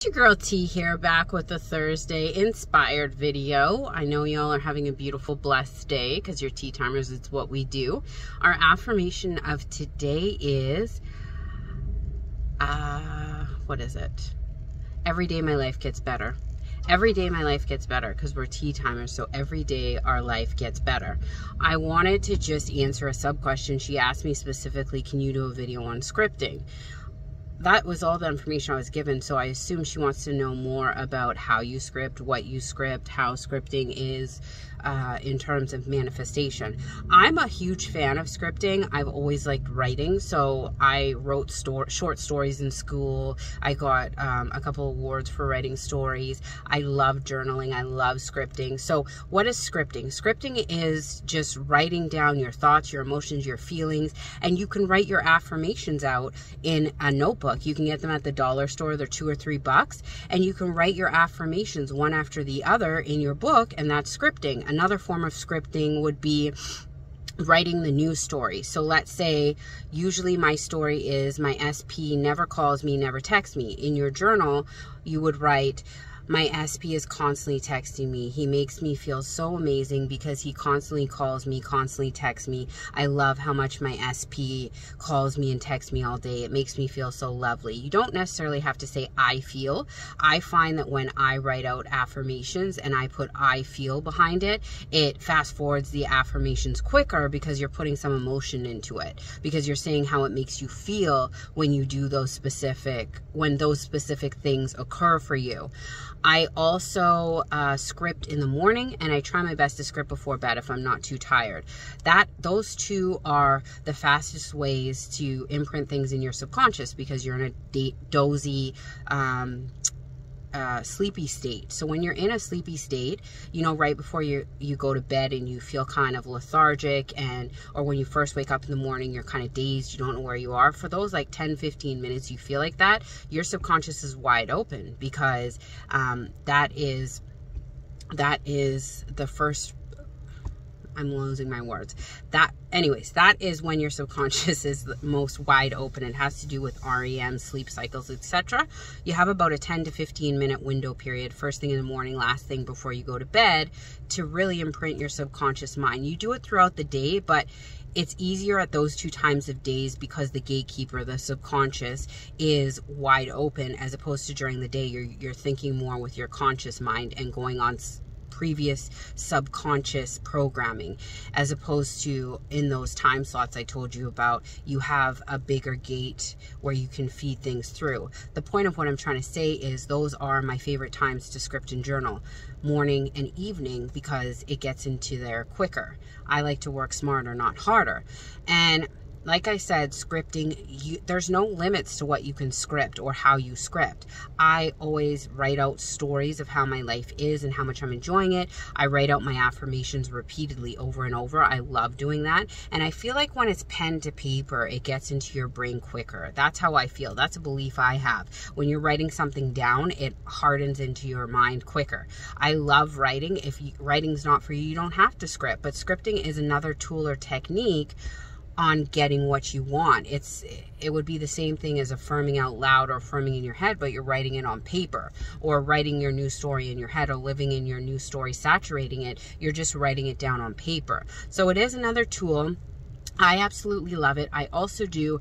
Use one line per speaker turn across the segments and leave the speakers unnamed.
Your girl T here, back with a Thursday inspired video. I know y'all are having a beautiful, blessed day because you're tea timers. It's what we do. Our affirmation of today is, what is it? Every day my life gets better. Every day my life gets better because we're tea timers, so every day our life gets better. I wanted to just answer a sub question. She asked me specifically, can you do a video on scripting? That was all the information I was given, so I assume she wants to know more about how you script, what you script, how scripting is in terms of manifestation. I'm a huge fan of scripting. I've always liked writing, so I wrote short stories in school. I got a couple awards for writing stories. I love journaling. I love scripting. So what is scripting? Scripting is just writing down your thoughts, your emotions, your feelings, and you can write your affirmations out in a notebook. You can get them at the dollar store. They're $2 or $3, and you can write your affirmations one after the other in your book, and that's scripting. Another form of scripting would be writing the news story. So let's say usually my story is my SP never calls me, never texts me. In your journal, you would write, my SP is constantly texting me. He makes me feel so amazing because he constantly calls me, constantly texts me. I love how much my SP calls me and texts me all day. It makes me feel so lovely. You don't necessarily have to say I feel. I find that when I write out affirmations and I put I feel behind it, it fast forwards the affirmations quicker because you're putting some emotion into it, because you're saying how it makes you feel when you do those specific things occur for you. I also script in the morning, and I try my best to script before bed if I'm not too tired. Those two are the fastest ways to imprint things in your subconscious because you're in a dozy, sleepy state. So when you're in a sleepy state, you know, right before you go to bed and you feel kind of lethargic, or when you first wake up in the morning, you're kind of dazed, you don't know where you are. For those like 10-15 minutes you feel like that, your subconscious is wide open because that is the first, I'm losing my words. That is when your subconscious is the most wide open. It has to do with REM, sleep cycles, etc. You have about a 10 to 15 minute window period, first thing in the morning, last thing before you go to bed, to really imprint your subconscious mind. You do it throughout the day, but it's easier at those two times of days because the gatekeeper, the subconscious, is wide open, as opposed to during the day you're thinking more with your conscious mind and going on previous subconscious programming, as opposed to in those time slots I told you about, you have a bigger gate where you can feed things through. The point of what I'm trying to say is those are my favorite times to script and journal, morning and evening, because it gets into there quicker. I like to work smarter, not harder. And like I said, scripting, there's no limits to what you can script or how you script. I always write out stories of how my life is and how much I'm enjoying it. I write out my affirmations repeatedly over and over. I love doing that. And I feel like when it's pen to paper, it gets into your brain quicker. That's how I feel. That's a belief I have. When you're writing something down, it hardens into your mind quicker. I love writing. If writing's not for you, you don't have to script. But scripting is another tool or technique on getting what you want. It would be the same thing as affirming out loud or affirming in your head, but you're writing it on paper, or writing your new story in your head, or living in your new story, saturating it. You're just writing it down on paper. So it is another tool. I absolutely love it. I also do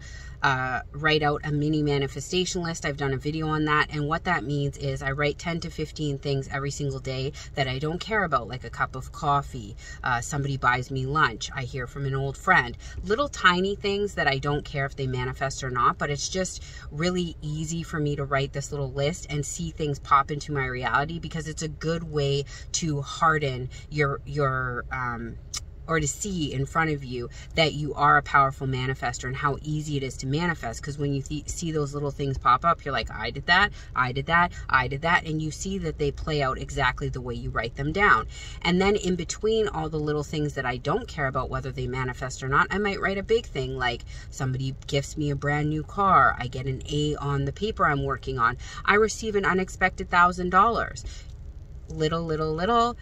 write out a mini manifestation list. I've done a video on that, and what that means is I write 10 to 15 things every single day that I don't care about, like a cup of coffee, somebody buys me lunch, I hear from an old friend, little tiny things that I don't care if they manifest or not, but it's just really easy for me to write this little list and see things pop into my reality, because it's a good way to harden your or to see in front of you that you are a powerful manifester and how easy it is to manifest. Because when you see those little things pop up, you're like, I did that, I did that, I did that. And you see that they play out exactly the way you write them down. And then in between all the little things that I don't care about whether they manifest or not, I might write a big thing like somebody gifts me a brand new car, I get an A on the paper I'm working on, I receive an unexpected $1,000. Little,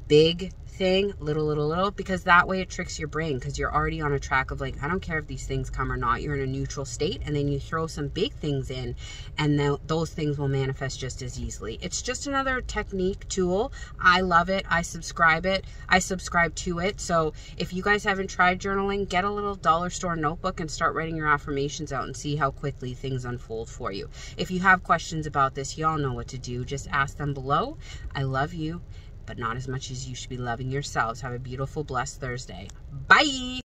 big thing, little, because that way it tricks your brain, because you're already on a track of like, I don't care if these things come or not. You're in a neutral state, and then you throw some big things in, and then those things will manifest just as easily. It's just another technique, tool. I love it. I subscribe to it. So if you guys haven't tried journaling, get a little dollar store notebook and start writing your affirmations out and see how quickly things unfold for you. If you have questions about this, y'all know what to do. Just ask them below. I love you, but not as much as you should be loving yourselves. Have a beautiful, blessed Thursday. Bye.